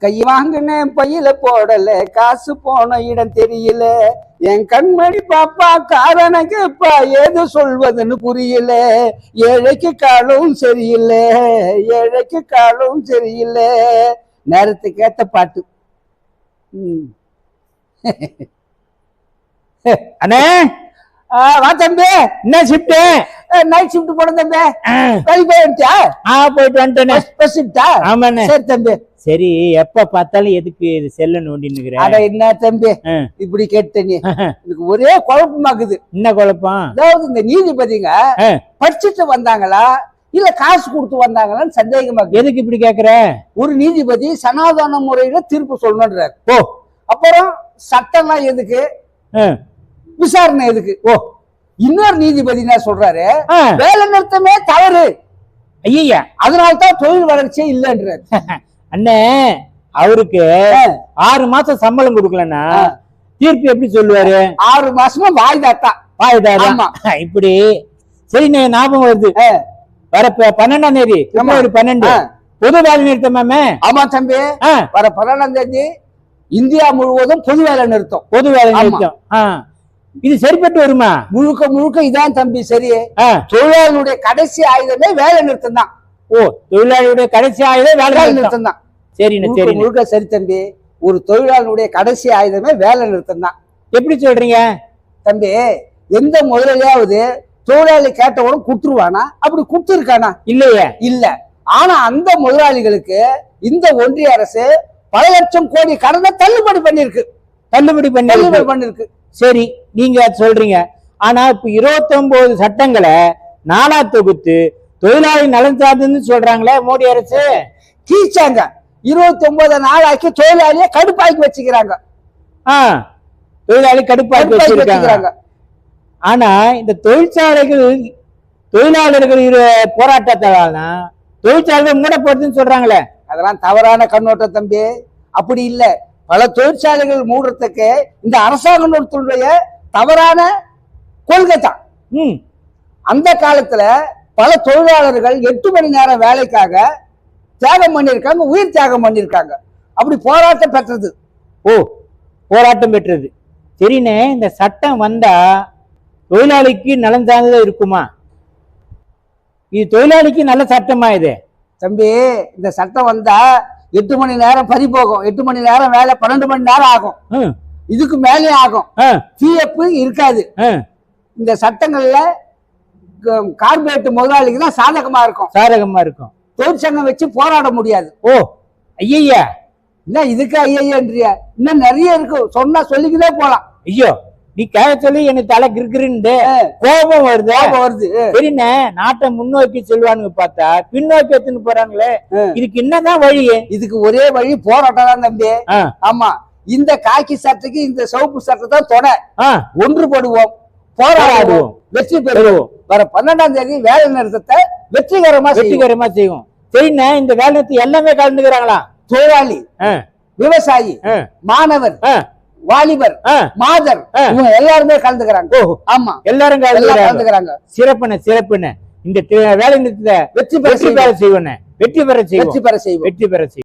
கை வாங்கினேன் பையில போடல, காசு போன இடம் தெரியல. என் கண்மணி பாப்பா காரணம் கேப்பா, ஏது சொல்வதுன்னு புரியல. ஏழைக்கு காலம் சரியில்லை, ஏழைக்கு காலம் சரியில்லை. நேரத்துக்கு ஏத்த பாட்டு. அண்ணே வா தம்பி. என்ன ஷிப்ட்? நைட் ஷிப்ட் போன தம்பி. வேலைக்கு போயிடுச்சா? போயிட்டு வந்துட்டேனே. ஃபர்ஸ்ட் ஷிப்டா? ஆமாண்ணே. சரி தம்பி. சரி, எப்ப பார்த்தாலும் எதுக்கு இது செல்ல நோண்டின்னு? அட என்ன தம்பி இப்படி கேட்ட நீ? எனக்கு ஒரே குழப்பமாக்குது. என்ன குழப்பம்? அதாவது இந்த நீதிபதிங்க படிச்சுட்டு வந்தாங்களா இல்ல காசு கொடுத்து வந்தாங்களான்னு சந்தேகமா. எதுக்கு இப்படி கேக்குற? ஒரு நீதிபதி சனாதன முறையில தீர்ப்பு சொல்லணும்ன்றார். ஓ, அப்புறம் சட்டம்லாம் எதுக்கு, விசாரணை எதுக்கு? ஓ, இன்னொரு நீதிபதி என்ன சொல்றாரு, வேலை நிறுத்தமே தவறு, ஐயா அதனால்தான் தொழில் வளர்ச்சியே இல்லைன்றாரு. அண்ணே, அவருக்கு 6 மாசம் சம்பளம் கொடுக்கலன்னா தீர்ப்பு எப்படி சொல்லுவாரு? 6 மாசமா வாய்தாத்தான். வாய்தா இப்படி. சரி, ஞாபகம் வருது. வர 12ஆம் தேதி பிப்ரவரி 12 பொது வேலை நிறுத்தமாமே. ஆமா தம்பி, வர 12ஆம் தேதி இந்தியா முழுவதும் பொது வேலை நிறுத்தம். பொது வேலை நிறுத்தம். இது சரிப்பட்டு வருமா? முழுக்க முழுக்க இதான் தம்பி சரி. தொழிலாளர்களுடைய கடைசி ஆயுதமே வேலை நிறுத்தம் தான். ஓ, தொழிலாளியுடைய கடைசி ஆயுதம் வேலை நிறுத்தம் தான். சரி சரி, முழுக்க சரி தம்பி. ஒரு தொழிலாளர்களுடைய கடைசி ஆயுதமே வேலை நிறுத்தம் தான். எப்படி சொல்றீங்க தம்பி? எந்த முதலாளியாவது தொழிலாளி கேட்டவுடன் குடுத்துருவானா? அப்படி குடுத்துருக்கானா? இல்லையே. இல்ல. ஆனா அந்த முதலாளிகளுக்கு இந்த ஒன்றிய அரசு பல லட்சம் கோடி கடனை தள்ளுபடி பண்ணிருக்கு. சரி, நீங்க சொல்றீங்க. ஆனா இப்ப 29 சட்டங்களை நானா தொகுத்து தொழிலாளி நலன் சார்ந்துன்னு சொல்றாங்களே மோடி அரசு. கீச்சாங்க 29 நாளாக்கி தொழிலாளிய கடுப்பாக்கி வச்சுக்கிறாங்க. தொழிலாளி கடுப்பாக்கி வச்சிருக்காங்க. ஆனா இந்த தொழிலாளர்கள் போராட்டத்தால தொழிற்சாலைகள் மூடப்படுதுன்னு சொல்றாங்களே, அதெல்லாம் தவறான கண்ணோட்டம் தம்பி. அப்படி இல்லை. பல தொழிற்சாலைகள் மூடுறதுக்கு இந்த அரசாங்கத்தினுடைய தவறான கொள்கை தான். அந்த காலத்துல பல தொழிலாளர்கள் 8 மணி நேரம் வேலைக்காக தியாகம் பண்ணியிருக்காங்க, உயிர் தியாகம் பண்ணியிருக்காங்க. அப்படி போராட்டம் பெற்றது. ஓ, போராட்டம் பெற்றது. சரிண்ணே, இந்த சட்டம் வந்தா தொழிலாளிக்கு நலன் சார்ந்ததா இருக்குமா? இது தொழிலாளிக்கு நல்ல சட்டமா இது? தம்பி, இந்த சட்டம் வந்தா 8 மணி நேரம் பறி போகும். 8 மணி நேரம் வேலை 12 மணி நேரம் ஆகும். இதுக்கு மேலே ஆகும். பிஎஃப் இருக்காது. இந்த சட்டங்கள்ல கார்பரேட் முதலாளிக்கு தான் சாதகமா இருக்கும். தொழிற்சங்கம் வச்சு போராட முடியாது. ஓ ஐயா, என்ன இதுக்கு ஐயன்றிய? இன்னும் நிறைய இருக்கு, சொன்னா சொல்லிக்கிட்டே போலாம். ஐயோ, நீ கேட்க சொல்லி எனக்கு தலை கிருக்குன்னு கோபம் வருது. சரிண்ணே, நாட்டை முன்னோக்கி சொல்லுவானுங்க பார்த்தா பின்னோக்கி எடுத்துன்னு போறாங்களே, இதுக்கு என்னதான் வழி? இதுக்கு ஒரே வழி போராட்டம் தான் தம்பி. ஆமா, இந்த காக்கி சட்டைக்கு இந்த சிவப்பு சட்டை தான் தொடை. ஒன்றுபடுவோம், போராடுவோம், வெற்றி பெறுவோம். வர 12ஆம் தேதி வேலை நிறுத்தத்தை வெற்றிகரமா செய்வோம். சரிண்ணே, இந்த வேலை நிறுத்தம் எல்லாமே கலந்துக்கிறாங்களா? தொழிலாளி, விவசாயி, மாணவர், வாலிபர், மாதர், இவங்க எல்லாருமே கலந்துக்கிறாங்க. ஆமா, எல்லாரும் கலந்துக்கிறாங்க. சிறப்புன்னு இந்த வேலை நிறுத்தத்தை வெற்றி பெற செய்வோம்.